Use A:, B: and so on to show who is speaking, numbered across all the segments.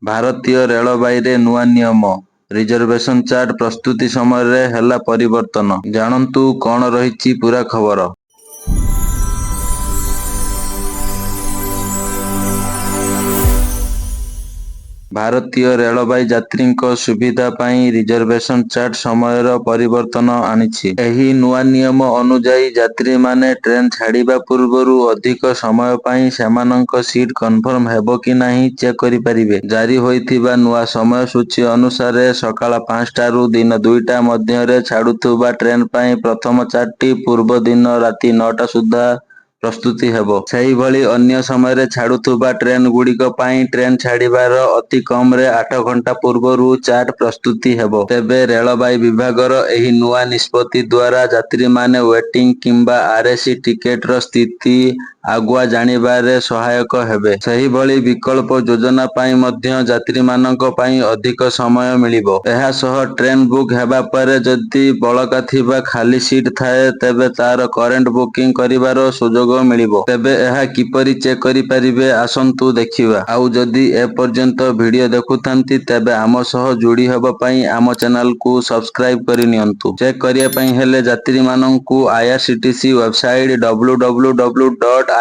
A: ଭାରତୀୟ ରେଳବାଇରେ ନୂଆ ନିୟମ, ରିଜର୍ଭେସନ ଚାର୍ଟ ପ୍ରସ୍ତୁତି ସମୟରେ ହେଲା ପରିବର୍ତ୍ତନ। ଜାଣନ୍ତୁ କଣ ରହିଛି ପୁରା ଖବର। ଭାରତୀୟ ରେଳବାଇ ଯାତ୍ରୀଙ୍କ ସୁବିଧା ପାଇଁ ରିଜର୍ଭେସନ ଚାର୍ଟ ସମୟର ପରିବର୍ତ୍ତନ ଆଣିଛି। ଏହି ନୂଆ ନିୟମ ଅନୁଯାୟୀ ଯାତ୍ରୀମାନେ ଟ୍ରେନ୍ ଛାଡ଼ିବା ପୂର୍ବରୁ ଅଧିକ ସମୟ ପାଇଁ ସେମାନଙ୍କ ସିଟ୍ କନଫର୍ମ ହେବ କି ନାହିଁ ଚେକ୍ କରିପାରିବେ। ଜାରି ହୋଇଥିବା ନୂଆ ସମୟସୂଚୀ ଅନୁସାରେ ସକାଳ 5ଟାରୁ ଦିନ 2ଟା ମଧ୍ୟରେ ଛାଡୁଥିବା ଟ୍ରେନ୍ ପାଇଁ ପ୍ରଥମ ଚାର୍ଟଟି ପୂର୍ବ ଦିନ ରାତି 9ଟା ସୁଦ୍ଧା ପ୍ରସ୍ତୁତି ହେବ। ସେହିଭଳି ଅନ୍ୟ ସମୟରେ ଛାଡୁଥିବା ଟ୍ରେନ୍‌ଗୁଡ଼ିକ ପାଇଁ ଟ୍ରେନ୍ ଛାଡ଼ିବାର ଅତି କମରେ 8 ଘଣ୍ଟା ପୂର୍ବରୁ ଚାର୍ଟ ପ୍ରସ୍ତୁତି ହେବ। ତେବେ ରେଳବାଇ ବିଭାଗର ଏହି ନୂଆ ନିଷ୍ପତ୍ତି ଦ୍ୱାରା ଯାତ୍ରୀମାନେ ୱେଟିଂ କିମ୍ବା ଆର୍ଏସି ଟିକେଟର ସ୍ଥିତି ଆଗୁଆ ଜାଣିବାରେ ସହାୟକ ହେବେ। ସେହିଭଳି ବିକଳ୍ପ ଯୋଜନା ପାଇଁ ମଧ୍ୟ ଯାତ୍ରୀମାନଙ୍କ ପାଇଁ ଅଧିକ ସମୟ ମିଳିବ। ଏହା ସହ ଟ୍ରେନ୍ ବୁକ୍ ହେବା ପରେ ଯଦି ବଳକା ଥିବା ଖାଲି ସିଟ୍ ଥାଏ ତେବେ ତାର କରେଣ୍ଟ ବୁକିଂ କରିବାର ସୁଯୋଗ ମିଳିବ। ତେବେ ଏହା କିପରି ଚେକ୍ କରିପାରିବେ ଆସନ୍ତୁ ଦେଖିବା। ଆଉ ଯଦି ଏପର୍ଯ୍ୟନ୍ତ ଭିଡିଓ ଦେଖୁଥାନ୍ତି ତେବେ ଆମ ସହ ଯୋଡ଼ି ହେବା ପାଇଁ ଆମ ଚ୍ୟାନେଲକୁ ସବସ୍କ୍ରାଇବ କରିନିଅନ୍ତୁ। ଚେକ୍ କରିବା ପାଇଁ ହେଲେ ଯାତ୍ରୀମାନଙ୍କୁ ଆଇଆରସିଟିସି ୱେବସାଇଟ୍ www.irctc.co.in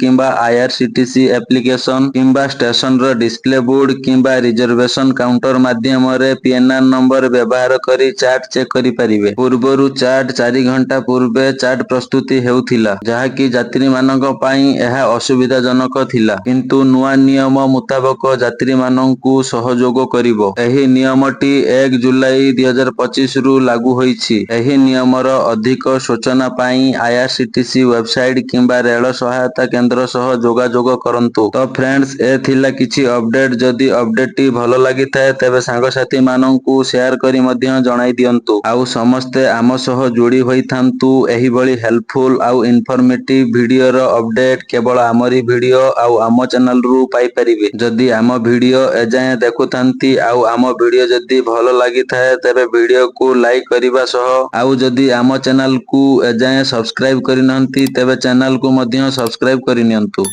A: କିମ୍ବା ଆଇଆରସିଟିସି ଆପ୍ଲିକେସନ କିମ୍ବା ଷ୍ଟେସନର ଡିସପ୍ଲେ ବୋର୍ଡ କିମ୍ବା ରିଜର୍ଭେସନ କାଉଣ୍ଟର ମାଧ୍ୟମରେ ପିଏନ୍ଆର ନମ୍ବର ବ୍ୟବହାର କରି ଚାର୍ଟ ଚେକ୍ କରିପାରିବେ। ପୂର୍ବରୁ ଚାର୍ଟ 4 ଘଣ୍ଟା ପୂର୍ବେ ଚାର୍ଟ ପ୍ରସ୍ତୁତି ହେଉଥିଲା, ଯାହାକି ଯାତ୍ରୀମାନଙ୍କ ପାଇଁ ଏହା ଅସୁବିଧାଜନକ ଥିଲା। କିନ୍ତୁ ନୂଆ ନିୟମ ମୁତାବକ ଯାତ୍ରୀମାନଙ୍କୁ ସହଯୋଗ କରିବ। ଏହି ନିୟମଟି 1 ଜୁଲାଇ 2025ରୁ ଲାଗୁ ହୋଇଛି। ଏହି ନିୟମର ଅଧିକ ସୂଚନା ପାଇଁ ଆଇଆରସିଟିସି ୱେବସାଇଟ୍ କିମ୍ବା ରେଳ ସହାୟତା କେନ୍ଦ୍ର ସହ ଯୋଗାଯୋଗ କରନ୍ତୁ। ତ ଫ୍ରେଣ୍ଡସ୍, ଏ ଥିଲା କିଛି ଅପଡେଟ୍। ଯଦି ଅପଡେଟଟି ଭଲ ଲାଗିଥାଏ ତେବେ ସାଙ୍ଗସାଥୀମାନଙ୍କୁ ସେୟାର କରି ମଧ୍ୟ ଜଣାଇ ଦିଅନ୍ତୁ। ଆଉ ସମସ୍ତେ ଆମ ସହ ଯୋଡ଼ି ହୋଇଥାନ୍ତୁ। ଏହିଭଳି ହେଲ୍ପଫୁଲ ଆଉ ଇନଫର୍ମେଟିଭ ଭିଡିଓର ଅପଡେଟ୍ କେବଳ ଆମରି ଭିଡିଓ ଆଉ ଆମ ଚ୍ୟାନେଲରୁ ପାଇପାରିବେ। ଯଦି ଆମ ଭିଡିଓ ଏଯାଏଁ ଦେଖୁଥାନ୍ତି ଆଉ ଆମ ଭିଡିଓ ଯଦି ଭଲ ଲାଗିଥାଏ ତେବେ ଭିଡିଓକୁ ଲାଇକ୍ କରିବା ସହ ଆଉ ଯଦି ଆମ ଚ୍ୟାନେଲକୁ ଏଯାଏଁ ସବସ୍କ୍ରାଇବ କରିନାହାନ୍ତି ତେବେ ଚ୍ୟାନେଲକୁ ମଧ୍ୟ ସବସ୍କ୍ରାଇବ କରିନିଅନ୍ତୁ।